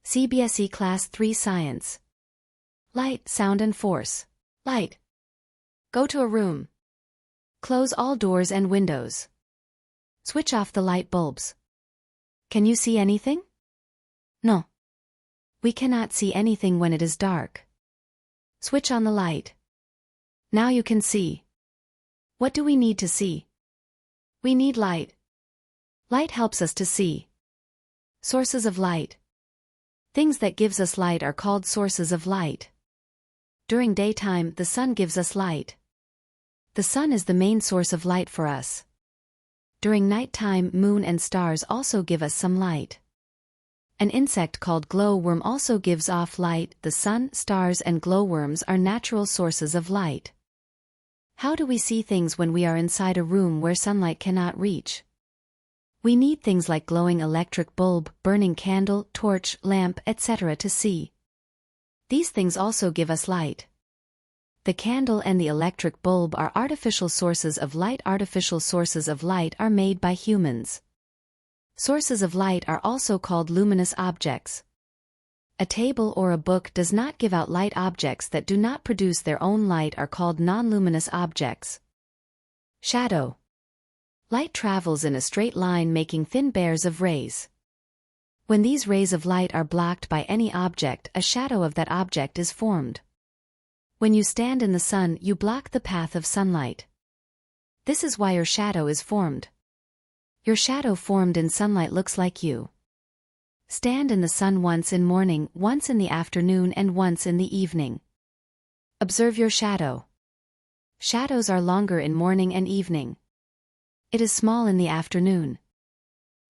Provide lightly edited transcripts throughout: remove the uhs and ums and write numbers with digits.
Cbse Class 3 Science. Light, sound and force. Light. Go to a room. Close all doors and windows. Switch off the light bulbs. Can you see anything? No. We cannot see anything when it is dark. Switch on the light. Now you can see. What do we need to see? We need light. Light helps us to see. Sources of light. Things that gives us light are called sources of light. During daytime, the sun gives us light. The sun is the main source of light for us. During nighttime, moon and stars also give us some light. An insect called glowworm also gives off light. The sun, stars and glowworms are natural sources of light. How do we see things when we are inside a room where sunlight cannot reach? We need things like glowing electric bulb, burning candle, torch, lamp, etc. to see. These things also give us light. The candle and the electric bulb are artificial sources of light. Artificial sources of light are made by humans. Sources of light are also called luminous objects. A table or a book does not give out light. Objects that do not produce their own light are called non-luminous objects. Shadow. Light travels in a straight line making thin bars of rays. When these rays of light are blocked by any object, a shadow of that object is formed. When you stand in the sun, you block the path of sunlight. This is why your shadow is formed. Your shadow formed in sunlight looks like you. Stand in the sun once in morning, once in the afternoon and once in the evening. Observe your shadow. Shadows are longer in morning and evening. It is small in the afternoon.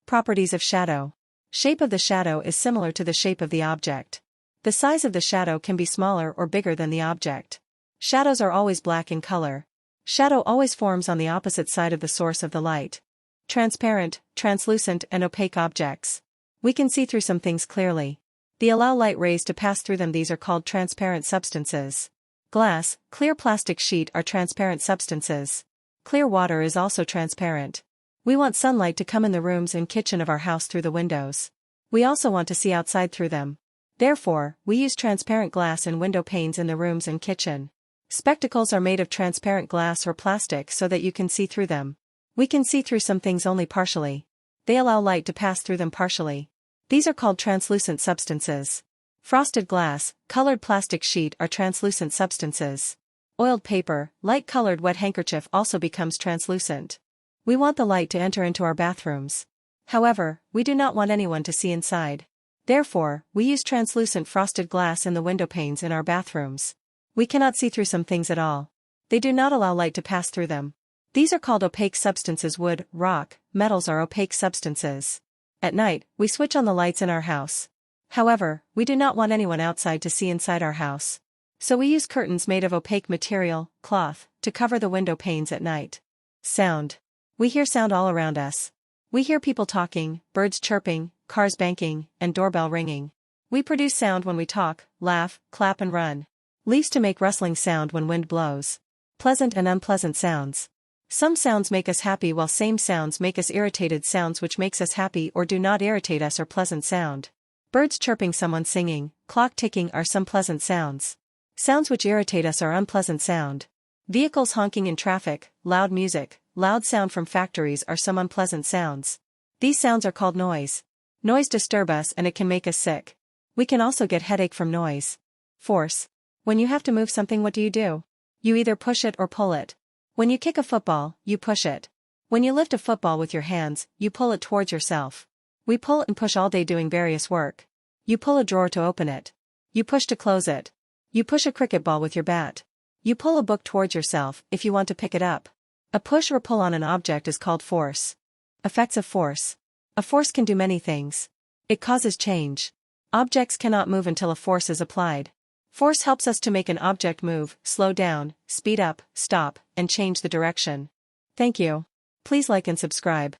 Properties of shadow. Shape of the shadow is similar to the shape of the object. The size of the shadow can be smaller or bigger than the object. Shadows are always black in color. Shadow always forms on the opposite side of the source of the light. Transparent, translucent and opaque objects. We can see through some things clearly. They allow light rays to pass through them. These are called transparent substances. Glass, clear plastic sheet are transparent substances. Clear water is also transparent. We want sunlight to come in the rooms and kitchen of our house through the windows. We also want to see outside through them. Therefore, we use transparent glass in window panes in the rooms and kitchen. Spectacles are made of transparent glass or plastic so that you can see through them. We can see through some things only partially. They allow light to pass through them partially. These are called translucent substances. Frosted glass, colored plastic sheet are translucent substances. Oiled paper, light-colored wet handkerchief also becomes translucent. We want the light to enter into our bathrooms. However, we do not want anyone to see inside. Therefore, we use translucent frosted glass in the window panes in our bathrooms. We cannot see through some things at all. They do not allow light to pass through them. These are called opaque substances. Wood, rock, metals are opaque substances. At night, we switch on the lights in our house. However, we do not want anyone outside to see inside our house. So we use curtains made of opaque material, cloth, to cover the window panes at night. Sound. We hear sound all around us. We hear people talking, birds chirping, cars banking, and doorbell ringing. We produce sound when we talk, laugh, clap and run. Leaves to make rustling sound when wind blows. Pleasant and unpleasant sounds. Some sounds make us happy while same sounds make us irritated. Sounds which makes us happy or do not irritate us are pleasant sound. Birds chirping, someone singing, clock ticking are some pleasant sounds. Sounds which irritate us are unpleasant sound. Vehicles honking in traffic, loud music, loud sound from factories are some unpleasant sounds. These sounds are called noise. Noise disturb us and it can make us sick. We can also get headache from noise. Force. When you have to move something, what do? You either push it or pull it. When you kick a football, you push it. When you lift a football with your hands, you pull it towards yourself. We pull and push all day doing various work. You pull a drawer to open it. You push to close it. You push a cricket ball with your bat. You pull a book towards yourself if you want to pick it up. A push or pull on an object is called force. Effects of force. A force can do many things. It causes change. Objects cannot move until a force is applied. Force helps us to make an object move, slow down, speed up, stop, and change the direction. Thank you. Please like and subscribe.